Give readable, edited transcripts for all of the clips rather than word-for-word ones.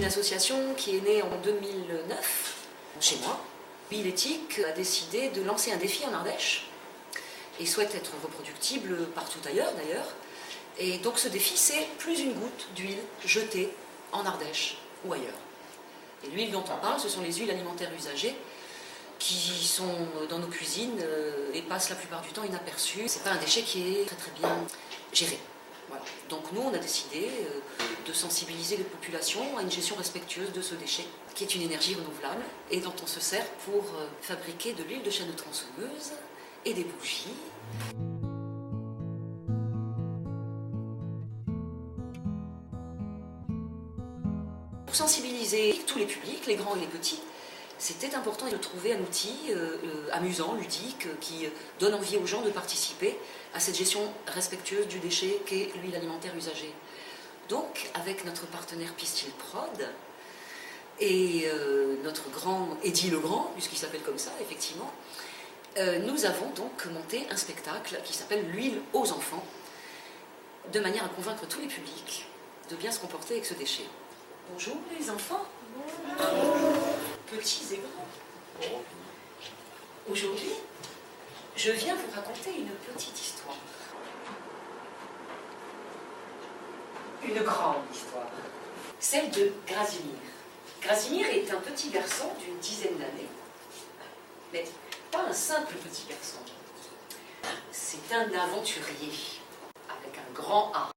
une association qui est née en 2009, chez moi. Huile Éthique a décidé de lancer un défi en Ardèche et souhaite être reproductible partout ailleurs d'ailleurs. Et donc ce défi, c'est plus une goutte d'huile jetée en Ardèche ou ailleurs. Et l'huile dont on parle, ce sont les huiles alimentaires usagées qui sont dans nos cuisines et passent la plupart du temps inaperçues. C'est pas un déchet qui est très bien géré. Voilà. Donc nous, on a décidé de sensibiliser les populations à une gestion respectueuse de ce déchet, qui est une énergie renouvelable et dont on se sert pour fabriquer de l'huile de chêne de tronçonneuse et des bougies. Pour sensibiliser tous les publics, les grands et les petits, c'était important de trouver un outil amusant, ludique, qui donne envie aux gens de participer à cette gestion respectueuse du déchet qu'est l'huile alimentaire usagée. Donc, avec notre partenaire Pistil Prod et notre grand Eddy Legrand, puisqu'il s'appelle comme ça, effectivement, nous avons donc monté un spectacle qui s'appelle L'huile aux enfants, de manière à convaincre tous les publics de bien se comporter avec ce déchet. Bonjour les enfants. Bonjour. Petits et grands. Aujourd'hui, je viens vous raconter une petite histoire. Une grande histoire. Celle de Grasimir. Grasimir est un petit garçon d'une dizaine d'années. Mais pas un simple petit garçon. C'est un aventurier avec un grand A.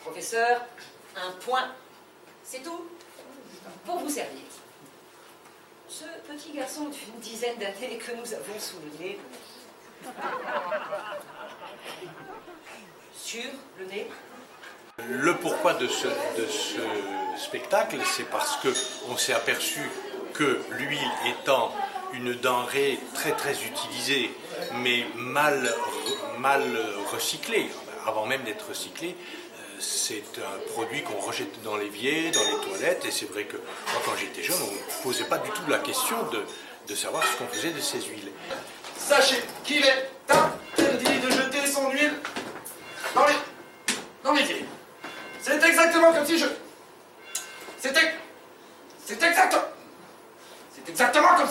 Professeur, un point, c'est tout, pour vous servir. Ce petit garçon d'une dizaine d'années que nous avons sous le nez, sur le nez. Le pourquoi de ce spectacle, c'est parce qu'on s'est aperçu que l'huile étant une denrée très très utilisée, mais mal recyclée, avant même d'être recyclée, c'est un produit qu'on rejette dans l'évier, dans les toilettes, et c'est vrai que moi quand j'étais jeune, on ne posait pas du tout la question de savoir ce qu'on faisait de ces huiles. Sachez qu'il est interdit de jeter son huile dans l'évier. C'est exactement comme si je... C'est exactement comme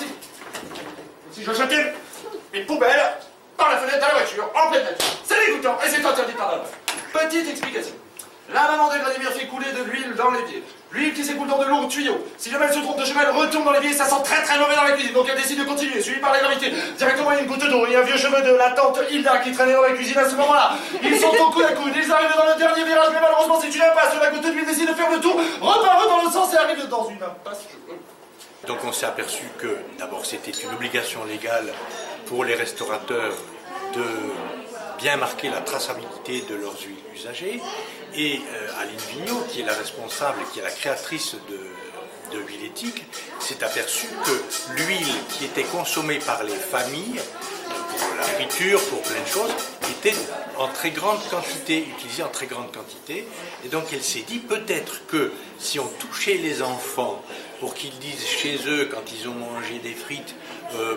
si je jetais une poubelle par la fenêtre de la voiture, en pleine nature. C'est dégoûtant et c'est interdit par la loi. Petite explication. La maman de Vladimir fait couler de l'huile dans l'évier. L'huile qui s'écoule dans de lourds tuyaux. Si jamais elle se trompe de chemin, elle retourne dans l'évier et ça sent très très mauvais dans la cuisine. Donc elle décide de continuer, suivie par la gravité. Directement, il y a une goutte d'eau et un vieux cheveu de la tante Hilda qui traînait dans la cuisine à ce moment-là. Ils sont au coude à coude, ils arrivent dans le dernier virage, mais malheureusement c'est une impasse. La goutte d'huile décide de faire le tour, repart dans l'autre sens et arrive dans une impasse. Donc on s'est aperçu que d'abord c'était une obligation légale pour les restaurateurs de bien marquer la traçabilité de leurs huiles usagées, et Aline Vigneault, qui est la responsable, qui est la créatrice de Huile Éthique, s'est aperçue que l'huile qui était consommée par les familles, pour la friture, pour plein de choses, était en très grande quantité, utilisée en très grande quantité, et donc elle s'est dit peut-être que si on touchait les enfants pour qu'ils disent chez eux, quand ils ont mangé des frites,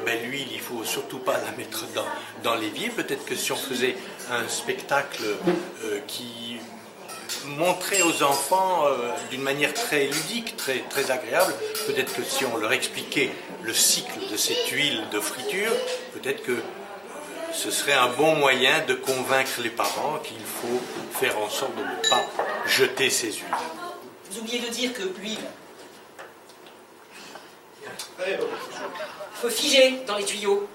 l'huile, il ne faut surtout pas la mettre dans l'évier. Peut-être que si on faisait un spectacle qui montrait aux enfants d'une manière très ludique, très, très agréable, peut-être que si on leur expliquait le cycle de cette huile de friture, peut-être que ce serait un bon moyen de convaincre les parents qu'il faut faire en sorte de ne pas jeter ces huiles. Vous oubliez de dire que l'huile peut figer dans les tuyaux.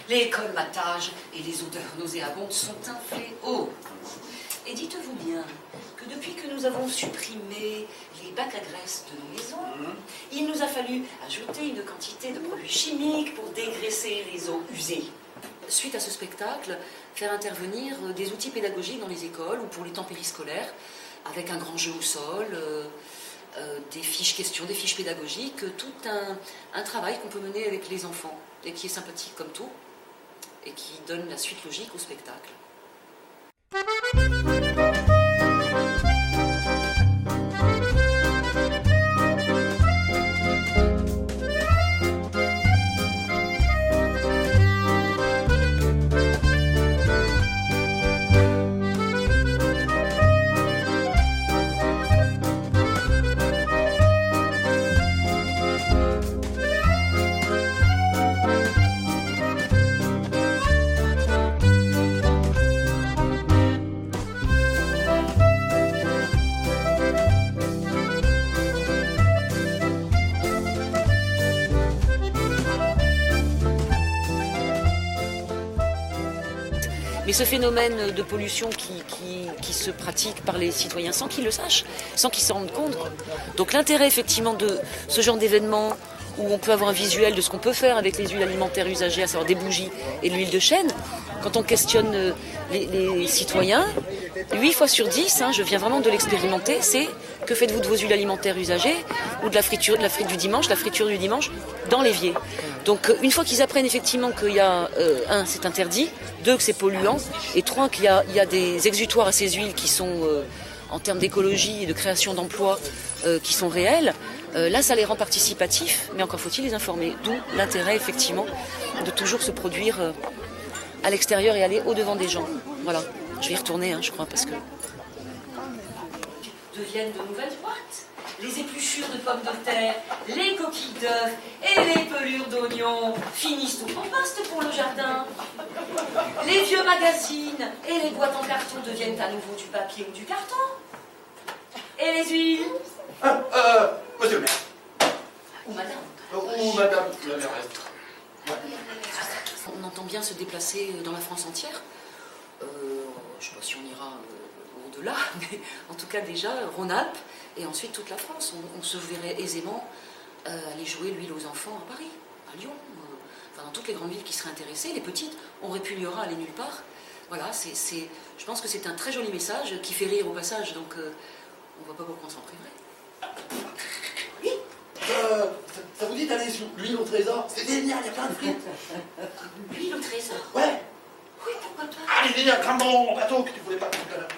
Les colmatages et les odeurs nauséabondes sont un fléau. Et dites-vous bien que depuis que nous avons supprimé les bacs à graisse de nos maisons, il nous a fallu ajouter une quantité de produits chimiques pour dégraisser les eaux usées. Suite à ce spectacle, faire intervenir des outils pédagogiques dans les écoles ou pour les temps périscolaires, avec un grand jeu au sol, des fiches questions, des fiches pédagogiques, tout un travail qu'on peut mener avec les enfants et qui est sympathique comme tout et qui donne la suite logique au spectacle. Et ce phénomène de pollution qui se pratique par les citoyens sans qu'ils le sachent, sans qu'ils s'en rendent compte. Donc l'intérêt effectivement de ce genre d'événement où on peut avoir un visuel de ce qu'on peut faire avec les huiles alimentaires usagées, à savoir des bougies et de l'huile de chêne, quand on questionne les citoyens, 8 fois sur 10, je viens vraiment de l'expérimenter, c'est que faites-vous de vos huiles alimentaires usagées ou de la friture du dimanche, la friture du dimanche dans l'évier. Donc une fois qu'ils apprennent effectivement qu'il y a, c'est interdit, 2, que c'est polluant, et 3, qu'il y a des exutoires à ces huiles qui sont, en termes d'écologie et de création d'emplois, qui sont réels, là ça les rend participatifs, mais encore faut-il les informer. D'où l'intérêt effectivement de toujours se produire à l'extérieur et aller au-devant des gens. Voilà, je vais y retourner, je crois, parce que... Deviennent de nouvelles boîtes. Les épluchures de pommes de terre, les coquilles d'œufs et les pelures d'oignons finissent au compost pour le jardin. Les vieux magazines et les boîtes en carton deviennent à nouveau du papier ou du carton. Et les huiles? Monsieur le maire. Ou madame. Ou madame la mairesse. On entend bien se déplacer dans la France entière. Je ne sais pas si on ira au-delà, mais en tout cas déjà Rhône-Alpes et ensuite toute la France. On se verrait aisément aller jouer l'huile aux enfants à Paris, à Lyon, dans toutes les grandes villes qui seraient intéressées. Les petites, on répugnera à aller nulle part. Voilà, je pense que c'est un très joli message qui fait rire au passage, donc on ne voit pas pourquoi on s'en priverait. Oui. Ça vous dit d'aller sur l'huile au trésor? C'est génial, il y a plein de frites. L'huile au trésor? Ouais. Oui, pourquoi pas? Allez, il y a un grand bateau que tu voulais pas tout à l'heure.